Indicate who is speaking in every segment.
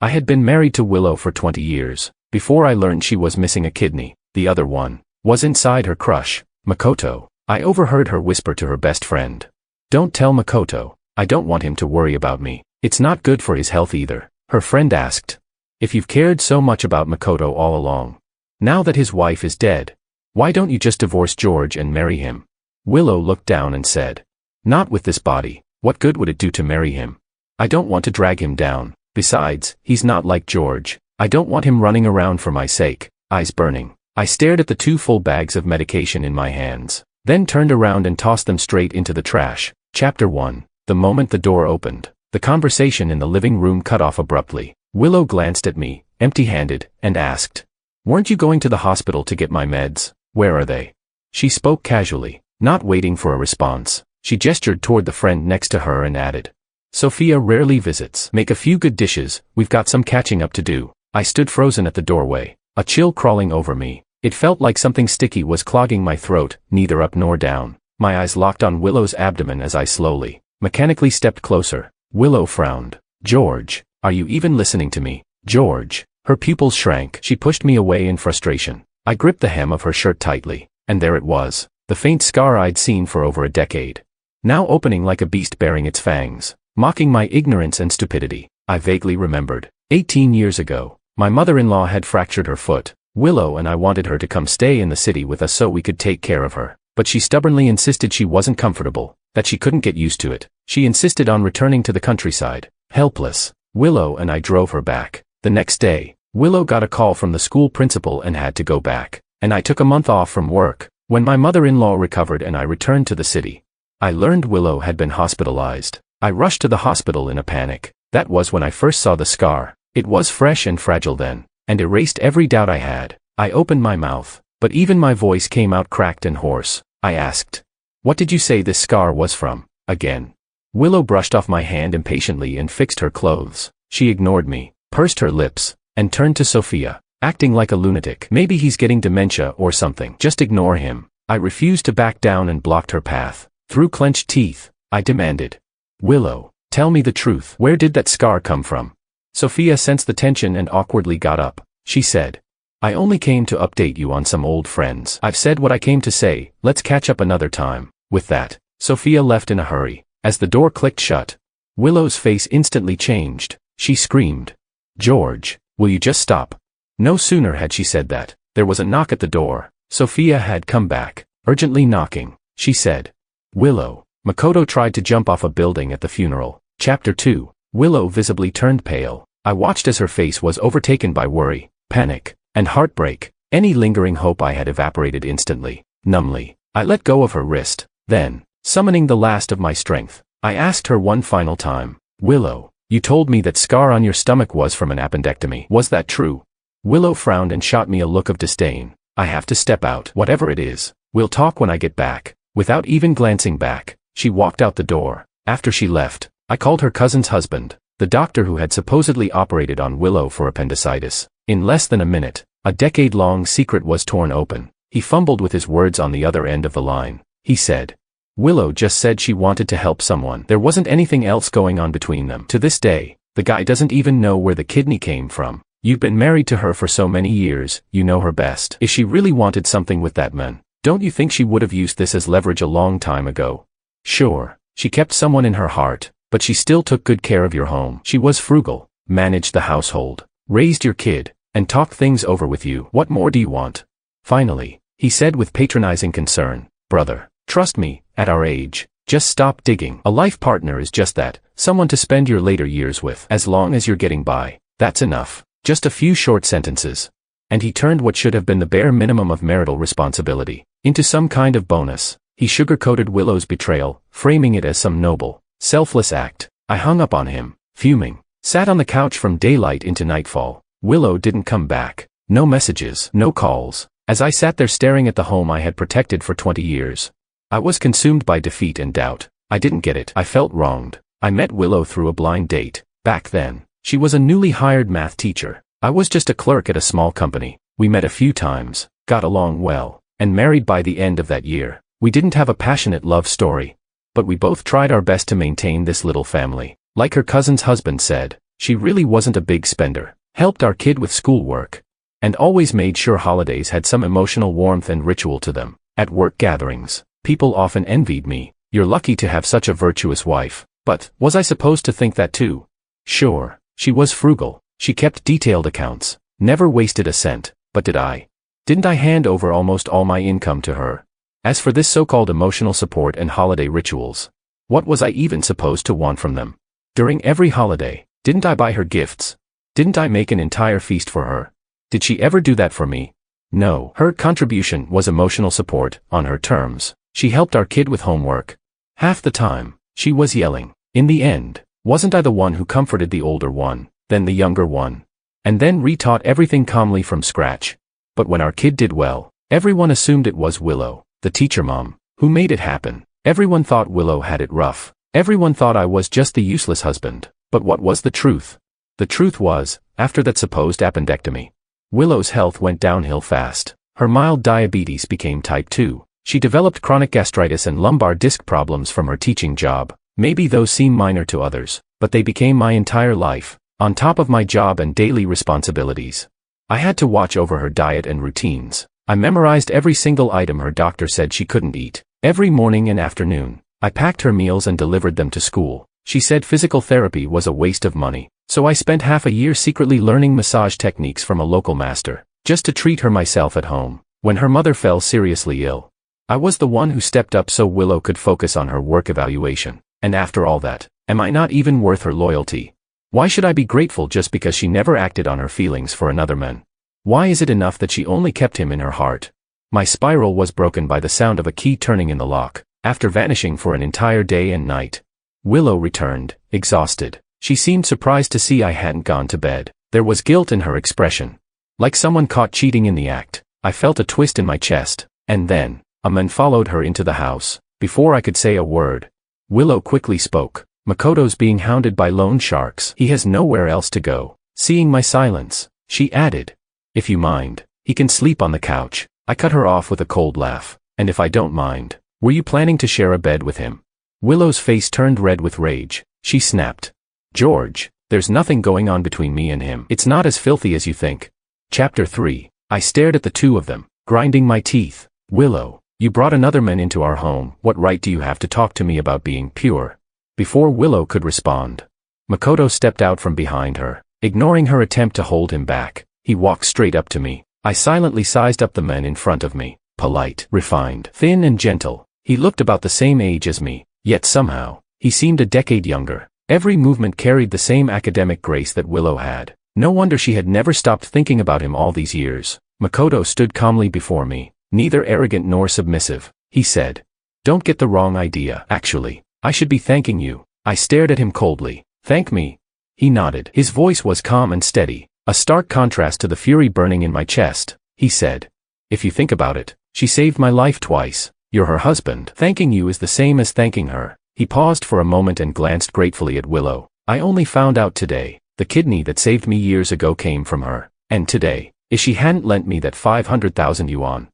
Speaker 1: I had been married to Willow for 20 years, before I learned she was missing a kidney. The other one was inside her crush, Makoto. I overheard her whisper to her best friend. "Don't tell Makoto. I don't want him to worry about me. It's not good for his health either." Her friend asked, "If you've cared so much about Makoto all along, now that his wife is dead, why don't you just divorce George and marry him?" Willow looked down and said, "Not with this body. What good would it do to marry him? I don't want to drag him down. Besides, he's not like George. I don't want him running around for my sake." Eyes burning, I stared at the 2 full bags of medication in my hands, then turned around and tossed them straight into the trash. Chapter 1. The moment the door opened, the conversation in the living room cut off abruptly. Willow glanced at me, empty-handed, and asked, "Weren't you going to the hospital to get my meds? Where are they?" She spoke casually, not waiting for a response. She gestured toward the friend next to her and added, "Sophia rarely visits. Make a few good dishes, we've got some catching up to do." I stood frozen at the doorway, a chill crawling over me. It felt like something sticky was clogging my throat, neither up nor down. My eyes locked on Willow's abdomen as I slowly, mechanically stepped closer. Willow frowned. "George, are you even listening to me? George." Her pupils shrank. She pushed me away in frustration. I gripped the hem of her shirt tightly, and there it was, the faint scar I'd seen for over a decade, now opening like a beast baring its fangs, mocking my ignorance and stupidity. I vaguely remembered, 18 years ago, my mother-in-law had fractured her foot. Willow and I wanted her to come stay in the city with us so we could take care of her, but she stubbornly insisted she wasn't comfortable, that she couldn't get used to it. She insisted on returning to the countryside. Helpless, Willow and I drove her back. The next day, Willow got a call from the school principal and had to go back, and I took a month off from work. When my mother-in-law recovered and I returned to the city, I learned Willow had been hospitalized. I rushed to the hospital in a panic. That was when I first saw the scar. It was fresh and fragile then, and erased every doubt I had. I opened my mouth, but even my voice came out cracked and hoarse. I asked, "What did you say this scar was from?" Again. Willow brushed off my hand impatiently and fixed her clothes. She ignored me, pursed her lips, and turned to Sophia, acting like a lunatic. "Maybe he's getting dementia or something. Just ignore him." I refused to back down and blocked her path. Through clenched teeth, I demanded, "Willow, tell me the truth. Where did that scar come from?" Sophia sensed the tension and awkwardly got up. She said, "I only came to update you on some old friends. I've said what I came to say. Let's catch up another time." With that, Sophia left in a hurry. As the door clicked shut, Willow's face instantly changed. She screamed, "George, will you just stop?" No sooner had she said that, there was a knock at the door. Sophia had come back, urgently knocking. She said, "Willow." Makoto tried to jump off a building at the funeral. Chapter 2. Willow visibly turned pale. I watched as her face was overtaken by worry, panic, and heartbreak. Any lingering hope I had evaporated instantly. Numbly, I let go of her wrist. Then, summoning the last of my strength, I asked her one final time, "Willow, you told me that scar on your stomach was from an appendectomy. Was that true?" Willow frowned and shot me a look of disdain. "I have to step out. Whatever it is, we'll talk when I get back." Without even glancing back, she walked out the door. After she left, I called her cousin's husband, the doctor who had supposedly operated on Willow for appendicitis. In less than a minute, a decade-long secret was torn open. He fumbled with his words on the other end of the line. He said, "Willow just said she wanted to help someone. There wasn't anything else going on between them. To this day, the guy doesn't even know where the kidney came from. You've been married to her for so many years, you know her best. If she really wanted something with that man, don't you think she would have used this as leverage a long time ago? Sure, she kept someone in her heart, but she still took good care of your home. She was frugal, managed the household, raised your kid, and talked things over with you. What more do you want?" Finally, he said with patronizing concern, "Brother, trust me, at our age, just stop digging. A life partner is just that, someone to spend your later years with. As long as you're getting by, that's enough. Just a few short sentences." And he turned what should have been the bare minimum of marital responsibility into some kind of bonus. He sugar-coated Willow's betrayal, framing it as some noble, selfless act. I hung up on him, fuming, sat on the couch from daylight into nightfall. Willow didn't come back. No messages, no calls. As I sat there staring at the home I had protected for 20 years, I was consumed by defeat and doubt. I didn't get it. I felt wronged. I met Willow through a blind date. Back then, she was a newly hired math teacher. I was just a clerk at a small company. We met a few times, got along well, and married by the end of that year. We didn't have a passionate love story, but we both tried our best to maintain this little family. Like her cousin's husband said, She really wasn't a big spender, helped our kid with schoolwork, and always made sure holidays had some emotional warmth and ritual to them. At work gatherings, people often envied me. You're lucky to have such a virtuous wife. But, was I supposed to think that too? Sure, she was frugal, she kept detailed accounts, never wasted a cent, but did I? Didn't I hand over almost all my income to her? As for this so-called emotional support and holiday rituals, what was I even supposed to want from them? During every holiday, didn't I buy her gifts? Didn't I make an entire feast for her? Did she ever do that for me? No, her contribution was emotional support, on her terms. She helped our kid with homework. Half the time, she was yelling. In the end, wasn't I the one who comforted the older one, then the younger one, and then retaught everything calmly from scratch? But when our kid did well, everyone assumed it was Willow, the teacher mom, who made it happen. Everyone thought Willow had it rough. Everyone thought I was just the useless husband. But what was the truth? The truth was, after that supposed appendectomy, Willow's health went downhill fast. Her mild diabetes became type 2. She developed chronic gastritis and lumbar disc problems from her teaching job. Maybe those seem minor to others, but they became my entire life, on top of my job and daily responsibilities. I had to watch over her diet and routines. I memorized every single item her doctor said she couldn't eat. Every morning and afternoon, I packed her meals and delivered them to school. She said physical therapy was a waste of money, so I spent half a year secretly learning massage techniques from a local master, just to treat her myself at home. When her mother fell seriously ill, I was the one who stepped up so Willow could focus on her work evaluation. And after all that, am I not even worth her loyalty? Why should I be grateful just because she never acted on her feelings for another man? Why is it enough that she only kept him in her heart? My spiral was broken by the sound of a key turning in the lock. After vanishing for an entire day and night, Willow returned, exhausted. She seemed surprised to see I hadn't gone to bed. There was guilt in her expression, like someone caught cheating in the act. I felt a twist in my chest, and then, a man followed her into the house. Before I could say a word, Willow quickly spoke. Makoto's being hounded by loan sharks. He has nowhere else to go. Seeing my silence, she added, "If you mind, he can sleep on the couch." I cut her off with a cold laugh. "And if I don't mind, were you planning to share a bed with him?" Willow's face turned red with rage. She snapped, "George, there's nothing going on between me and him. It's not as filthy as you think." Chapter 3. I stared at the two of them, grinding my teeth. "Willow, you brought another man into our home. What right do you have to talk to me about being pure?" Before Willow could respond, Makoto stepped out from behind her. Ignoring her attempt to hold him back, he walked straight up to me. I silently sized up the man in front of me. Polite, refined, thin and gentle. He looked about the same age as me, yet somehow, he seemed a decade younger. Every movement carried the same academic grace that Willow had. No wonder she had never stopped thinking about him all these years. Makoto stood calmly before me, neither arrogant nor submissive. He said, "Don't get the wrong idea. Actually, I should be thanking you." I stared at him coldly. "Thank me?" He nodded. His voice was calm and steady, a stark contrast to the fury burning in my chest. He said, "If you think about it, she saved my life twice. You're her husband. Thanking you is the same as thanking her." He paused for a moment and glanced gratefully at Willow. "I only found out today. The kidney that saved me years ago came from her. And today, if she hadn't lent me that 500,000 yuan,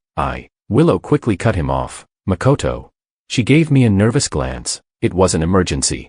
Speaker 1: Willow quickly cut him off. "Makoto." She gave me a nervous glance. It was an emergency.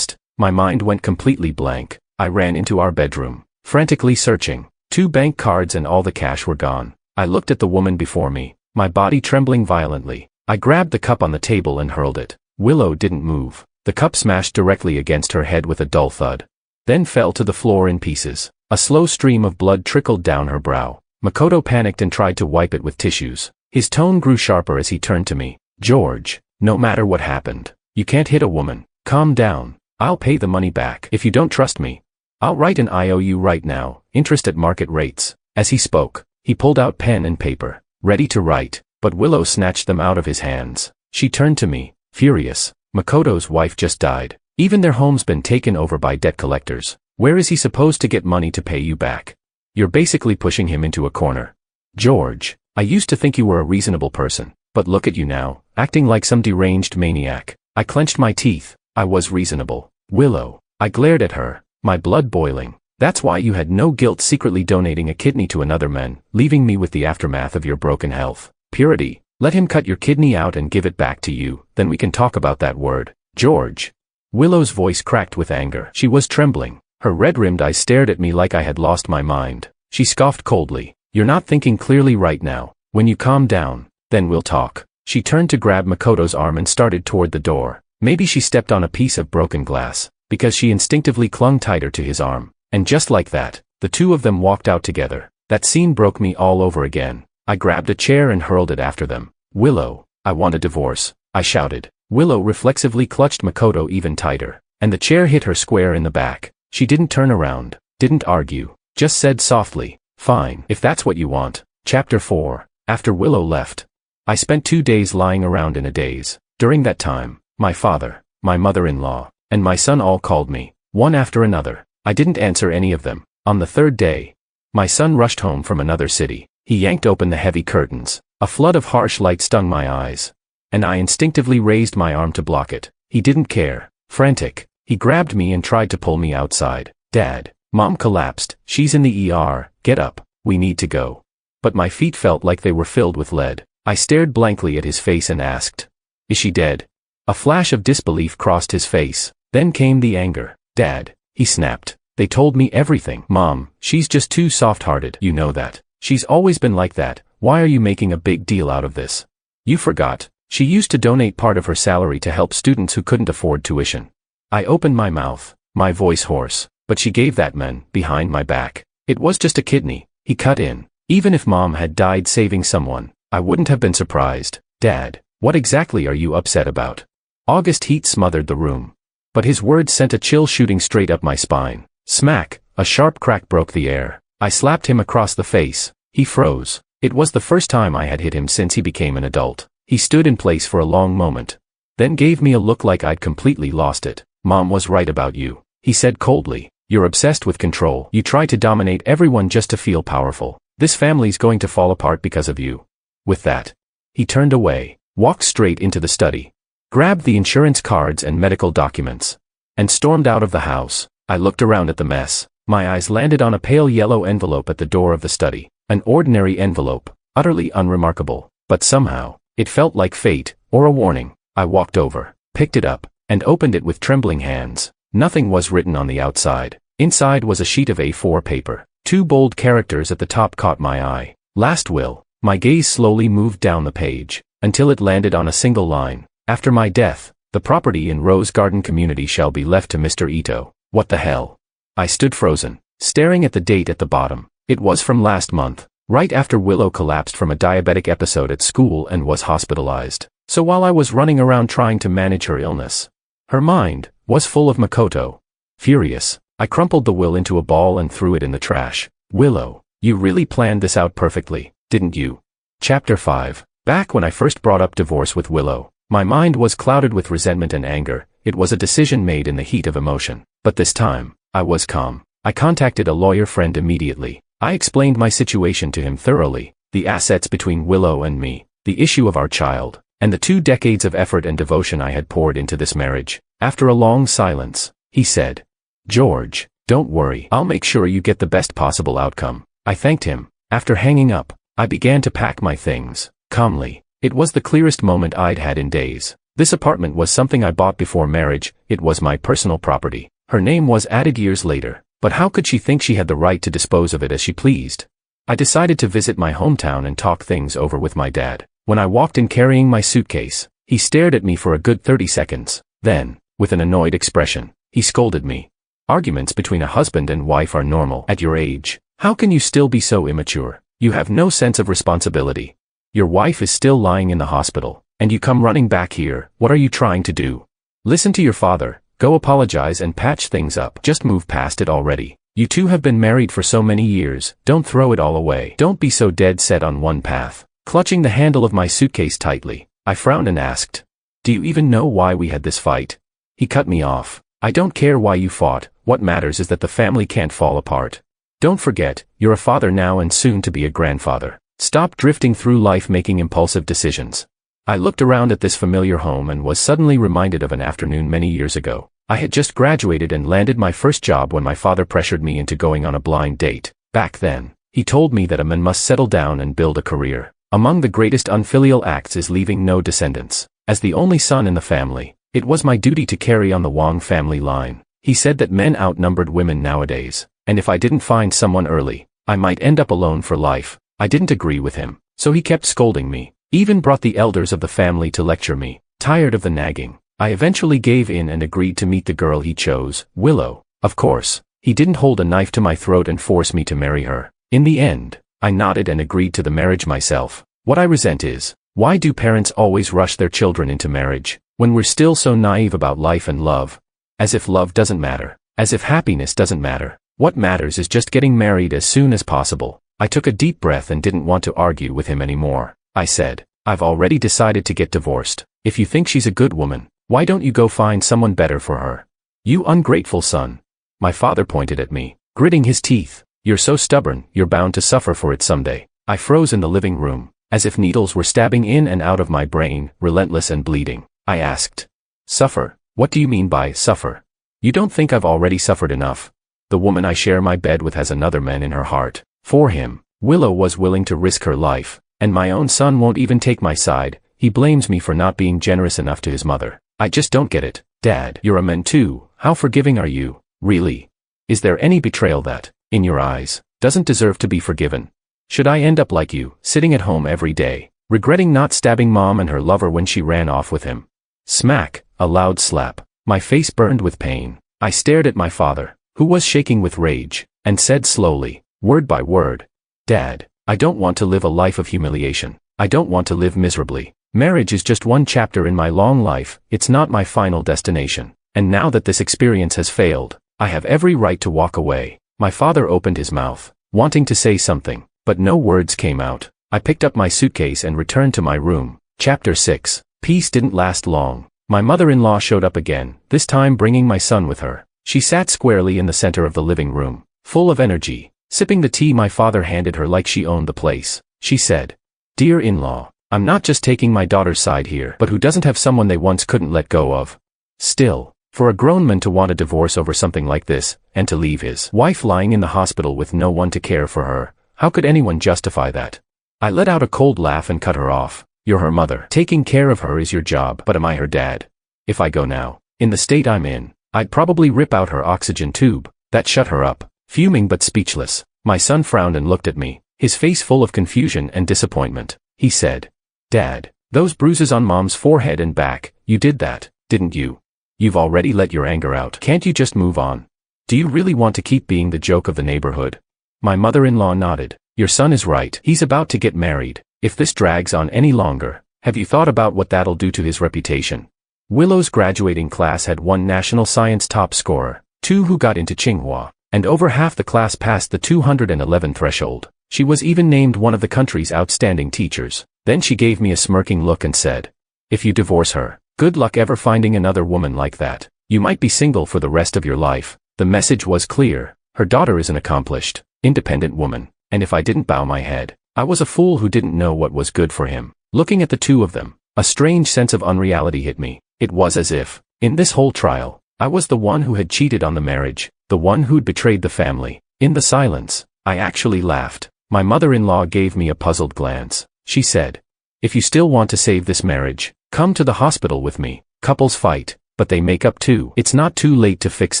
Speaker 1: My mind went completely blank. I ran into our bedroom, frantically searching. 2 bank cards and all the cash were gone. I looked at the woman before me, my body trembling violently. I grabbed the cup on the table and hurled it. Willow didn't move. The cup smashed directly against her head with a dull thud, then fell to the floor in pieces. A slow stream of blood trickled down her brow. Makoto panicked and tried to wipe it with tissues. His tone grew sharper as he turned to me. "George, no matter what happened, you can't hit a woman. Calm down. I'll pay the money back. If you don't trust me, I'll write an IOU right now, interest at market rates." As he spoke, he pulled out pen and paper, ready to write, but Willow snatched them out of his hands. She turned to me, furious. "Makoto's wife just died. Even their home's been taken over by debt collectors. Where is he supposed to get money to pay you back? You're basically pushing him into a corner. George, I used to think you were a reasonable person, but look at you now, acting like some deranged maniac." I clenched my teeth. I was reasonable. "Willow." I glared at her, my blood boiling. "That's why you had no guilt secretly donating a kidney to another man, leaving me with the aftermath of your broken health. Purity. Let him cut your kidney out and give it back to you, then we can talk about that word. George." Willow's voice cracked with anger. She was trembling. Her red-rimmed eyes stared at me like I had lost my mind. She scoffed coldly. "You're not thinking clearly right now. When you calm down, then we'll talk." She turned to grab Makoto's arm and started toward the door. Maybe she stepped on a piece of broken glass, because she instinctively clung tighter to his arm. And just like that, the two of them walked out together. That scene broke me all over again. I grabbed a chair and hurled it after them. "Willow, I want a divorce," I shouted. Willow reflexively clutched Makoto even tighter, and the chair hit her square in the back. She didn't turn around, didn't argue, just said softly, "Fine, if that's what you want." Chapter 4. After Willow left, I spent 2 days lying around in a daze. During that time, my father, my mother-in-law, and my son all called me, one after another. I didn't answer any of them. On the third day, my son rushed home from another city. He yanked open the heavy curtains. A flood of harsh light stung my eyes, and I instinctively raised my arm to block it. He didn't care. Frantic, he grabbed me and tried to pull me outside. "Dad, Mom collapsed. She's in the ER. Get up. We need to go." But my feet felt like they were filled with lead. I stared blankly at his face and asked, "Is she dead?" A flash of disbelief crossed his face. Then came the anger. "Dad," he snapped. "They told me everything." "Mom, she's just too soft-hearted. You know that. She's always been like that. Why are you making a big deal out of this? You forgot. She used to donate part of her salary to help students who couldn't afford tuition." I opened my mouth, my voice hoarse, but she gave that man, behind my back. "It was just a kidney," he cut in. "Even if Mom had died saving someone, I wouldn't have been surprised." "Dad, what exactly are you upset about?" August heat smothered the room, but his words sent a chill shooting straight up my spine. Smack, a sharp crack broke the air. I slapped him across the face. He froze. It was the first time I had hit him since he became an adult. He stood in place for a long moment, then gave me a look like I'd completely lost it. "Mom was right about you," he said coldly. "You're obsessed with control. You try to dominate everyone just to feel powerful. This family's going to fall apart because of you." With that, he turned away, walked straight into the study, grabbed the insurance cards and medical documents, and stormed out of the house. I looked around at the mess. My eyes landed on a pale yellow envelope at the door of the study. An ordinary envelope, utterly unremarkable, but somehow, it felt like fate, or a warning. I walked over, picked it up, and opened it with trembling hands. Nothing was written on the outside. Inside was a sheet of A4 paper. 2 bold characters at the top caught my eye. "Last will." My gaze slowly moved down the page, until it landed on a single line. "After my death, the property in Rose Garden Community shall be left to Mr. Ito." What the hell? I stood frozen, staring at the date at the bottom. It was from last month, right after Willow collapsed from a diabetic episode at school and was hospitalized. So while I was running around trying to manage her illness, her mind was full of Makoto. Furious, I crumpled the will into a ball and threw it in the trash. "Willow, you really planned this out perfectly, didn't you?" Chapter 5. Back when I first brought up divorce with Willow, my mind was clouded with resentment and anger. It was a decision made in the heat of emotion. But this time, I was calm. I contacted a lawyer friend immediately. I explained my situation to him thoroughly, the assets between Willow and me, the issue of our child, and the 2 decades of effort and devotion I had poured into this marriage. After a long silence, he said, "George, don't worry, I'll make sure you get the best possible outcome." I thanked him. After hanging up, I began to pack my things, calmly. It was the clearest moment I'd had in days. This apartment was something I bought before marriage. It was my personal property. Her name was added years later, but how could she think she had the right to dispose of it as she pleased? I decided to visit my hometown and talk things over with my dad. When I walked in carrying my suitcase, he stared at me for a good 30 seconds. Then, with an annoyed expression, he scolded me. "Arguments between a husband and wife are normal at your age. How can you still be so immature? You have no sense of responsibility. Your wife is still lying in the hospital, and you come running back here. What are you trying to do? Listen to your father. Go apologize and patch things up. Just move past it already. You two have been married for so many years. Don't throw it all away. Don't be so dead set on one path." Clutching the handle of my suitcase tightly, I frowned and asked, "Do you even know why we had this fight?" He cut me off. "I don't care why you fought. What matters is that the family can't fall apart. Don't forget, you're a father now and soon to be a grandfather. Stop drifting through life making impulsive decisions." I looked around at this familiar home and was suddenly reminded of an afternoon many years ago. I had just graduated and landed my first job when my father pressured me into going on a blind date. Back then, he told me that a man must settle down and build a career. Among the greatest unfilial acts is leaving no descendants. As the only son in the family, it was my duty to carry on the Wong family line. He said that men outnumbered women nowadays, and if I didn't find someone early, I might end up alone for life. I didn't agree with him, so he kept scolding me, even brought the elders of the family to lecture me. Tired of the nagging, I eventually gave in and agreed to meet the girl he chose, Willow. Of course, he didn't hold a knife to my throat and force me to marry her. In the end, I nodded and agreed to the marriage myself. What I resent is, why do parents always rush their children into marriage, when we're still so naive about life and love? As if love doesn't matter. As if happiness doesn't matter. What matters is just getting married as soon as possible. I took a deep breath and didn't want to argue with him anymore. I said, I've already decided to get divorced. If you think she's a good woman, why don't you go find someone better for her? You ungrateful son. My father pointed at me, gritting his teeth. You're so stubborn, you're bound to suffer for it someday. I froze in the living room, as if needles were stabbing in and out of my brain, relentless and bleeding. I asked, suffer? What do you mean by suffer? You don't think I've already suffered enough? The woman I share my bed with has another man in her heart. For him, Willow was willing to risk her life, and my own son won't even take my side. He blames me for not being generous enough to his mother. I just don't get it. Dad, you're a man too. How forgiving are you? Really? Is there any betrayal that, in your eyes, doesn't deserve to be forgiven? Should I end up like you, sitting at home every day, regretting not stabbing mom and her lover when she ran off with him? Smack, a loud slap. My face burned with pain. I stared at my father, who was shaking with rage, and said slowly, word by word, Dad, I don't want to live a life of humiliation. I don't want to live miserably. Marriage is just one chapter in my long life. It's not my final destination. And now that this experience has failed, I have every right to walk away. My father opened his mouth, wanting to say something, but no words came out. I picked up my suitcase and returned to my room. Chapter 6. Peace didn't last long. My mother-in-law showed up again, this time bringing my son with her. She sat squarely in the center of the living room, full of energy, sipping the tea my father handed her like she owned the place. She said, Dear in-law, I'm not just taking my daughter's side here, but who doesn't have someone they once couldn't let go of? Still, for a grown man to want a divorce over something like this, and to leave his wife lying in the hospital with no one to care for her, how could anyone justify that? I let out a cold laugh and cut her off. You're her mother. Taking care of her is your job, but am I her dad? If I go now, in the state I'm in, I'd probably rip out her oxygen tube. That shut her up. Fuming but speechless, my son frowned and looked at me, his face full of confusion and disappointment. He said, Dad, those bruises on mom's forehead and back, you did that, didn't you? You've already let your anger out. Can't you just move on? Do you really want to keep being the joke of the neighborhood? My mother-in-law nodded. Your son is right. He's about to get married. If this drags on any longer, have you thought about what that'll do to his reputation? Willow's graduating class had one national science top scorer, 2 who got into Tsinghua, and over half the class passed the 211 threshold. She was even named one of the country's outstanding teachers. Then she gave me a smirking look and said, If you divorce her, good luck ever finding another woman like that. You might be single for the rest of your life. The message was clear. Her daughter is an accomplished, independent woman, and if I didn't bow my head, I was a fool who didn't know what was good for him. Looking at the two of them, a strange sense of unreality hit me. It was as if, in this whole trial, I was the one who had cheated on the marriage, the one who'd betrayed the family. In the silence, I actually laughed. My mother-in-law gave me a puzzled glance. She said, If you still want to save this marriage, come to the hospital with me. Couples fight, but they make up too. It's not too late to fix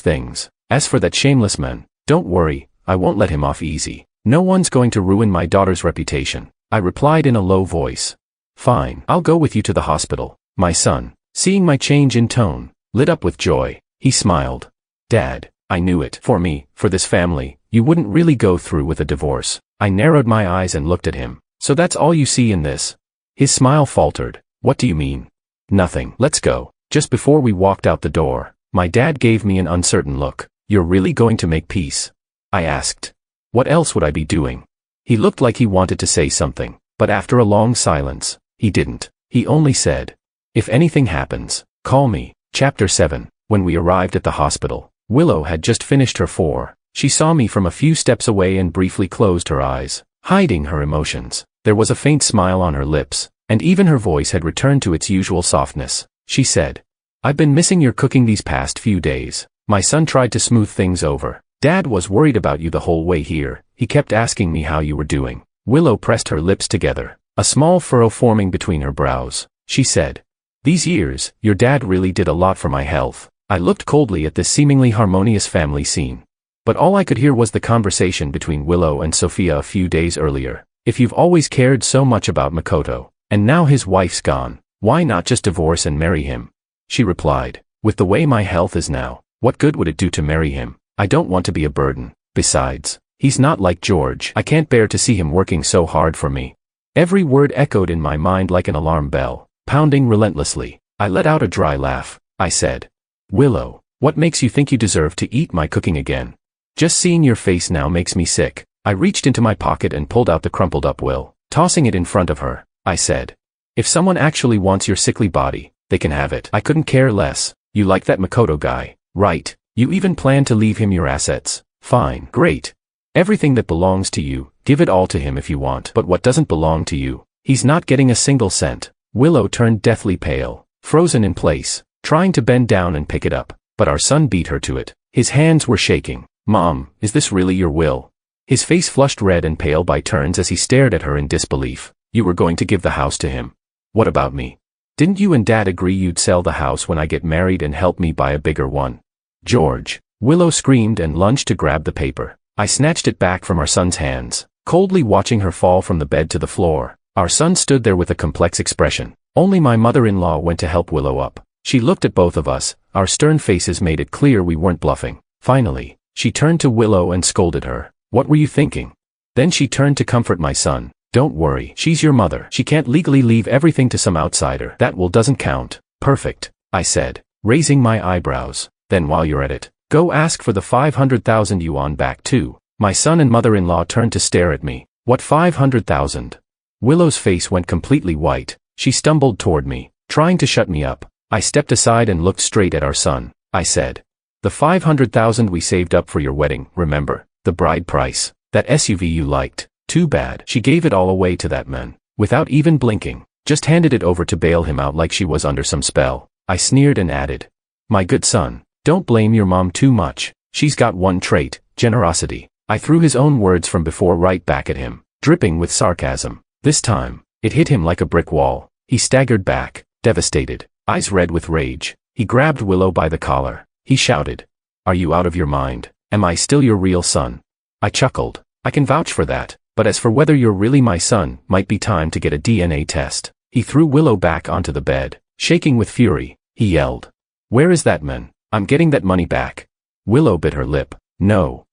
Speaker 1: things. As for that shameless man, don't worry, I won't let him off easy. No one's going to ruin my daughter's reputation. I replied in a low voice. Fine, I'll go with you to the hospital. My son, seeing my change in tone, lit up with joy. He smiled. Dad, I knew it. For me, for this family, you wouldn't really go through with a divorce. I narrowed my eyes and looked at him. So that's all you see in this? His smile faltered. What do you mean? Nothing. Let's go. Just before we walked out the door, my dad gave me an uncertain look. You're really going to make peace? I asked. What else would I be doing? He looked like he wanted to say something, but after a long silence, he didn't. He only said, If anything happens, call me. Chapter 7. When we arrived at the hospital, Willow had just finished her 4. She saw me from a few steps away and briefly closed her eyes, hiding her emotions. There was a faint smile on her lips, and even her voice had returned to its usual softness. She said, I've been missing your cooking these past few days. My son tried to smooth things over. Dad was worried about you the whole way here. He kept asking me how you were doing. Willow pressed her lips together, a small furrow forming between her brows. She said, These years, your dad really did a lot for my health. I looked coldly at this seemingly harmonious family scene. But all I could hear was the conversation between Willow and Sophia a few days earlier. If you've always cared so much about Makoto, and now his wife's gone, why not just divorce and marry him? She replied, with the way my health is now, what good would it do to marry him? I don't want to be a burden. Besides, he's not like George. I can't bear to see him working so hard for me. Every word echoed in my mind like an alarm bell, pounding relentlessly. I let out a dry laugh. I said, Willow, what makes you think you deserve to eat my cooking again? Just seeing your face now makes me sick. I reached into my pocket and pulled out the crumpled up will. Tossing it in front of her, I said, if someone actually wants your sickly body, they can have it. I couldn't care less. You like that Makoto guy, right? You even plan to leave him your assets. Fine, great. Everything that belongs to you, give it all to him if you want. But what doesn't belong to you, he's not getting a single cent. Willow turned deathly pale, frozen in place, trying to bend down and pick it up, but our son beat her to it. His hands were shaking. Mom, is this really your will? His face flushed red and pale by turns as he stared at her in disbelief. You were going to give the house to him. What about me? Didn't you and Dad agree you'd sell the house when I get married and help me buy a bigger one? George, Willow screamed and lunged to grab the paper. I snatched it back from our son's hands, coldly watching her fall from the bed to the floor. Our son stood there with a complex expression. Only my mother-in-law went to help Willow up. She looked at both of us. Our stern faces made it clear we weren't bluffing. Finally, she turned to Willow and scolded her. What were you thinking? Then she turned to comfort my son. Don't worry, she's your mother. She can't legally leave everything to some outsider. That will doesn't count. Perfect, I said, raising my eyebrows. Then while you're at it, go ask for the 500,000 yuan back too. My son and mother-in-law turned to stare at me. What 500,000? Willow's face went completely white. She stumbled toward me, trying to shut me up. I stepped aside and looked straight at our son. I said, the 500,000 we saved up for your wedding, remember? The bride price. That SUV you liked. Too bad. She gave it all away to that man, without even blinking. Just handed it over to bail him out like she was under some spell. I sneered and added, my good son, don't blame your mom too much. She's got one trait, generosity. I threw his own words from before right back at him, dripping with sarcasm. This time, it hit him like a brick wall. He staggered back, devastated, eyes red with rage. He grabbed Willow by the collar. He shouted, are you out of your mind? Am I still your real son? I chuckled. I can vouch for that, but as for whether you're really my son, might be time to get a DNA test. He threw Willow back onto the bed, shaking with fury. He yelled, where is that man? I'm getting that money back. Willow bit her lip. No.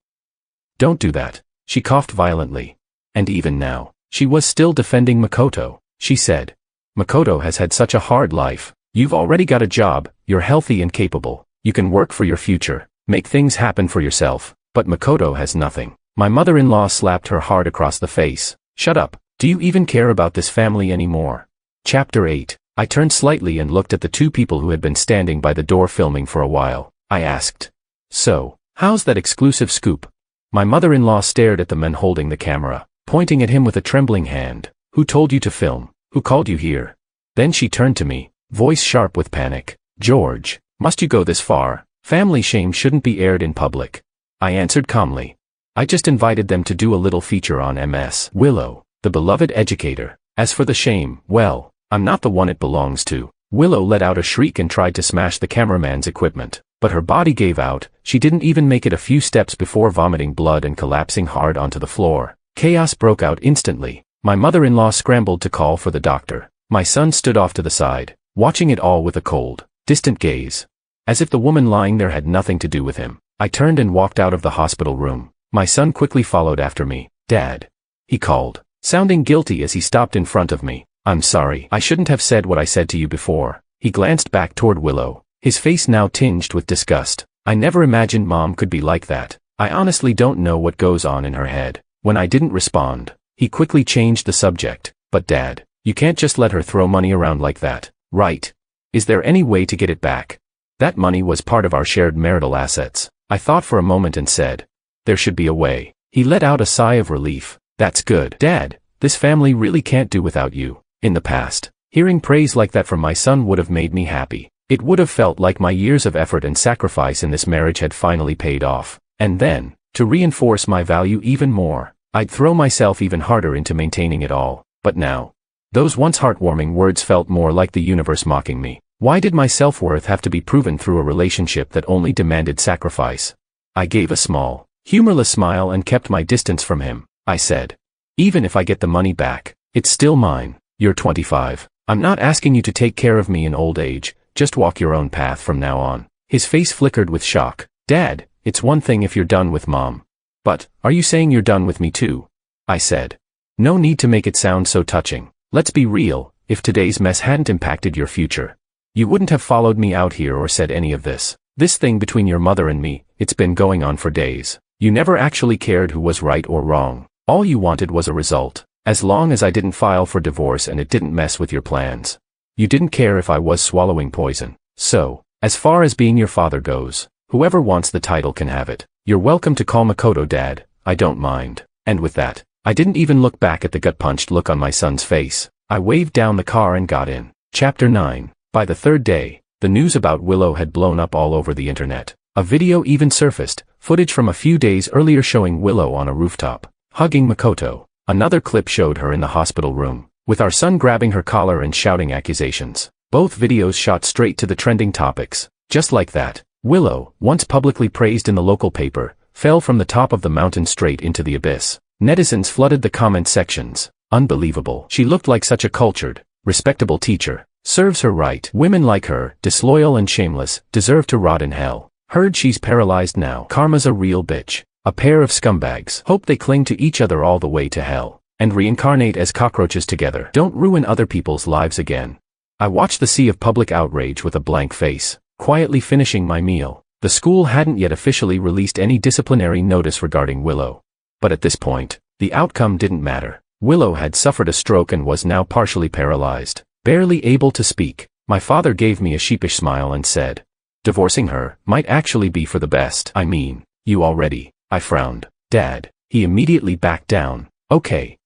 Speaker 1: Don't do that. She coughed violently. And even now, she was still defending Makoto. She said, Makoto has had such a hard life. You've already got a job, you're healthy and capable. You can work for your future, make things happen for yourself. But Makoto has nothing. My mother-in-law slapped her hard across the face. Shut up. Do you even care about this family anymore? Chapter 8. I turned slightly and looked at the two people who had been standing by the door filming for a while. I asked, so, how's that exclusive scoop? My mother-in-law stared at the man holding the camera, pointing at him with a trembling hand. Who told you to film? Who called you here? Then she turned to me, voice sharp with panic. George, must you go this far? Family shame shouldn't be aired in public. I answered calmly. I just invited them to do a little feature on Ms. Willow, the beloved educator. As for the shame, well, I'm not the one it belongs to. Willow let out a shriek and tried to smash the cameraman's equipment, but her body gave out. She didn't even make it a few steps before vomiting blood and collapsing hard onto the floor. Chaos broke out instantly. My mother-in-law scrambled to call for the doctor. My son stood off to the side, watching it all with a cold, distant gaze, as if the woman lying there had nothing to do with him. I turned and walked out of the hospital room. My son quickly followed after me. Dad, he called, sounding guilty as he stopped in front of me. I'm sorry. I shouldn't have said what I said to you before. He glanced back toward Willow, his face now tinged with disgust. I never imagined Mom could be like that. I honestly don't know what goes on in her head. When I didn't respond, he quickly changed the subject. But Dad, you can't just let her throw money around like that, right? Is there any way to get it back? That money was part of our shared marital assets. I thought for a moment and said, there should be a way. He let out a sigh of relief. That's good. Dad, this family really can't do without you. In the past, hearing praise like that from my son would have made me happy. It would have felt like my years of effort and sacrifice in this marriage had finally paid off. And then, to reinforce my value even more, I'd throw myself even harder into maintaining it all. But now, those once heartwarming words felt more like the universe mocking me. Why did my self-worth have to be proven through a relationship that only demanded sacrifice? I gave a small, humorless smile and kept my distance from him. I said, "Even if I get the money back, it's still mine. You're 25. I'm not asking you to take care of me in old age, just walk your own path from now on." His face flickered with shock. "Dad, it's one thing if you're done with Mom. But, are you saying you're done with me too?" I said. "No need to make it sound so touching. Let's be real, if today's mess hadn't impacted your future, you wouldn't have followed me out here or said any of this. This thing between your mother and me, it's been going on for days. You never actually cared who was right or wrong. All you wanted was a result. As long as I didn't file for divorce and it didn't mess with your plans. You didn't care if I was swallowing poison. So, as far as being your father goes, whoever wants the title can have it. You're welcome to call Makoto Dad, I don't mind." And with that, I didn't even look back at the gut-punched look on my son's face. I waved down the car and got in. Chapter 9. By the third day, the news about Willow had blown up all over the internet. A video even surfaced, footage from a few days earlier showing Willow on a rooftop, hugging Makoto. Another clip showed her in the hospital room, with our son grabbing her collar and shouting accusations. Both videos shot straight to the trending topics. Just like that, Willow, once publicly praised in the local paper, fell from the top of the mountain straight into the abyss. Netizens flooded the comment sections. Unbelievable. She looked like such a cultured, respectable teacher. Serves her right. Women like her, disloyal and shameless, deserve to rot in hell. Heard she's paralyzed now. Karma's a real bitch. A pair of scumbags. Hope they cling to each other all the way to hell, and reincarnate as cockroaches together. Don't ruin other people's lives again. I watched the sea of public outrage with a blank face, quietly finishing my meal. The school hadn't yet officially released any disciplinary notice regarding Willow. But at this point, the outcome didn't matter. Willow had suffered a stroke and was now partially paralyzed, barely able to speak. My father gave me a sheepish smile and said, "Divorcing her might actually be for the best." "I mean, you already." I frowned. "Dad." He immediately backed down. Okay,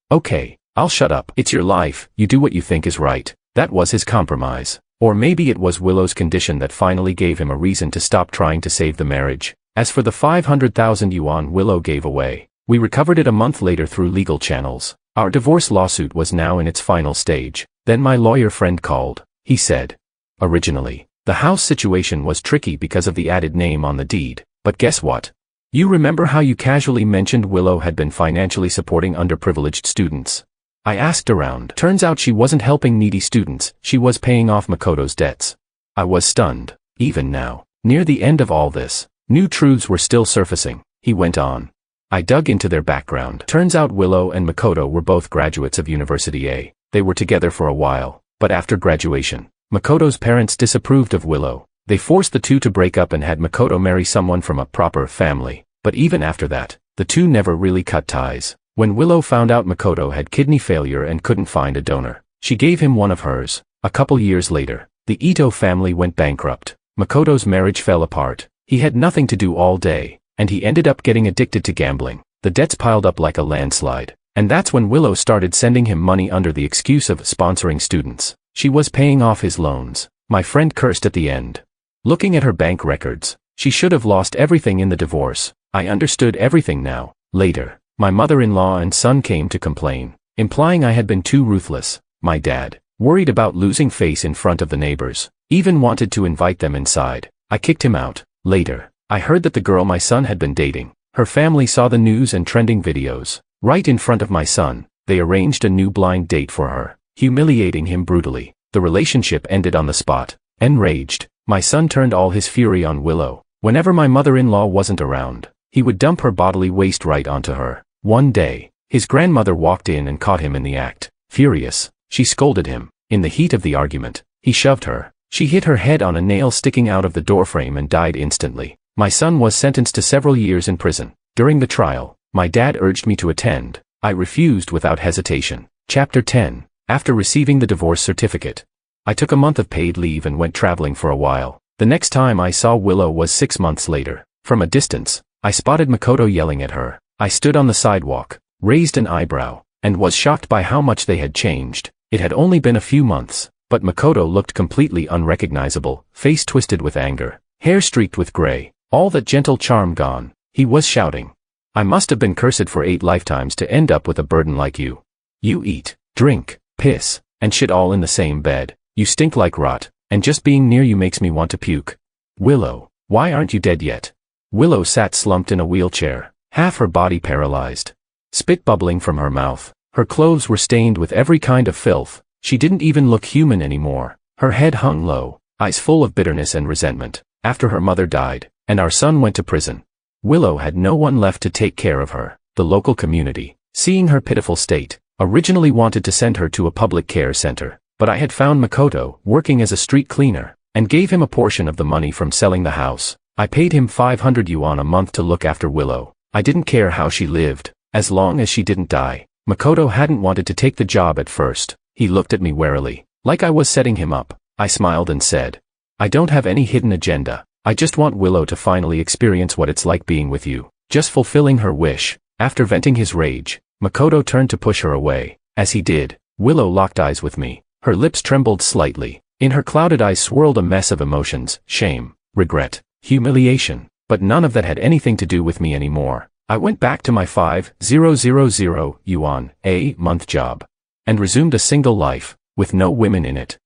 Speaker 1: I'll shut up. It's your life, you do what you think is right." That was his compromise. Or maybe it was Willow's condition that finally gave him a reason to stop trying to save the marriage. As for the 500,000 yuan Willow gave away, we recovered it a month later through legal channels. Our divorce lawsuit was now in its final stage. Then my lawyer friend called. He said, "Originally, the house situation was tricky because of the added name on the deed, but guess what? You remember how you casually mentioned Willow had been financially supporting underprivileged students?" I asked around. Turns out she wasn't helping needy students, she was paying off Makoto's debts. I was stunned. Even now, near the end of all this, new truths were still surfacing. He went on. I dug into their background. Turns out Willow and Makoto were both graduates of University A. They were together for a while, but after graduation, Makoto's parents disapproved of Willow. They forced the two to break up and had Makoto marry someone from a proper family. But even after that, the two never really cut ties. When Willow found out Makoto had kidney failure and couldn't find a donor, she gave him one of hers. A couple years later, the Ito family went bankrupt. Makoto's marriage fell apart. He had nothing to do all day, and he ended up getting addicted to gambling. The debts piled up like a landslide. And that's when Willow started sending him money under the excuse of sponsoring students. She was paying off his loans. My friend cursed at the end. Looking at her bank records, she should have lost everything in the divorce. I understood everything now. Later, my mother-in-law and son came to complain, implying I had been too ruthless. My dad, worried about losing face in front of the neighbors, even wanted to invite them inside. I kicked him out. Later, I heard that the girl my son had been dating, her family saw the news and trending videos. Right in front of my son, they arranged a new blind date for her, humiliating him brutally. The relationship ended on the spot. Enraged, my son turned all his fury on Willow. Whenever my mother-in-law wasn't around, he would dump her bodily waste right onto her. One day, his grandmother walked in and caught him in the act. Furious, she scolded him. In the heat of the argument, he shoved her. She hit her head on a nail sticking out of the doorframe and died instantly. My son was sentenced to several years in prison. During the trial, my dad urged me to attend. I refused without hesitation. Chapter 10. After receiving the divorce certificate, I took a month of paid leave and went traveling for a while. The next time I saw Willow was 6 months later. From a distance, I spotted Makoto yelling at her. I stood on the sidewalk, raised an eyebrow, and was shocked by how much they had changed. It had only been a few months, but Makoto looked completely unrecognizable, face twisted with anger, hair streaked with gray, all that gentle charm gone. He was shouting, "I must have been cursed for 8 lifetimes to end up with a burden like you. You eat, drink, piss, and shit all in the same bed. You stink like rot. and just being near you makes me want to puke. Willow, why aren't you dead yet? Willow sat slumped in a wheelchair, half her body paralyzed. Spit bubbling from her mouth. Her clothes were stained with every kind of filth. She didn't even look human anymore. Her head hung low, eyes full of bitterness and resentment. After her mother died, and our son went to prison, Willow had no one left to take care of her. The local community, seeing her pitiful state, originally wanted to send her to a public care center, but I had found Makoto working as a street cleaner, and gave him a portion of the money from selling the house. I paid him 500 yuan a month to look after Willow. I didn't care how she lived, as long as she didn't die. Makoto hadn't wanted to take the job at first. He looked at me warily, like I was setting him up. I smiled and said, I don't have any hidden agenda. I just want Willow to finally experience what it's like being with you. Just fulfilling her wish. After venting his rage, Makoto turned to push her away. As he did, Willow locked eyes with me. Her lips trembled slightly. In her clouded eyes swirled a mess of emotions, shame, regret, humiliation. But none of that had anything to do with me anymore. I went back to my 5,000 yuan a month job, and resumed a single life, with no women in it.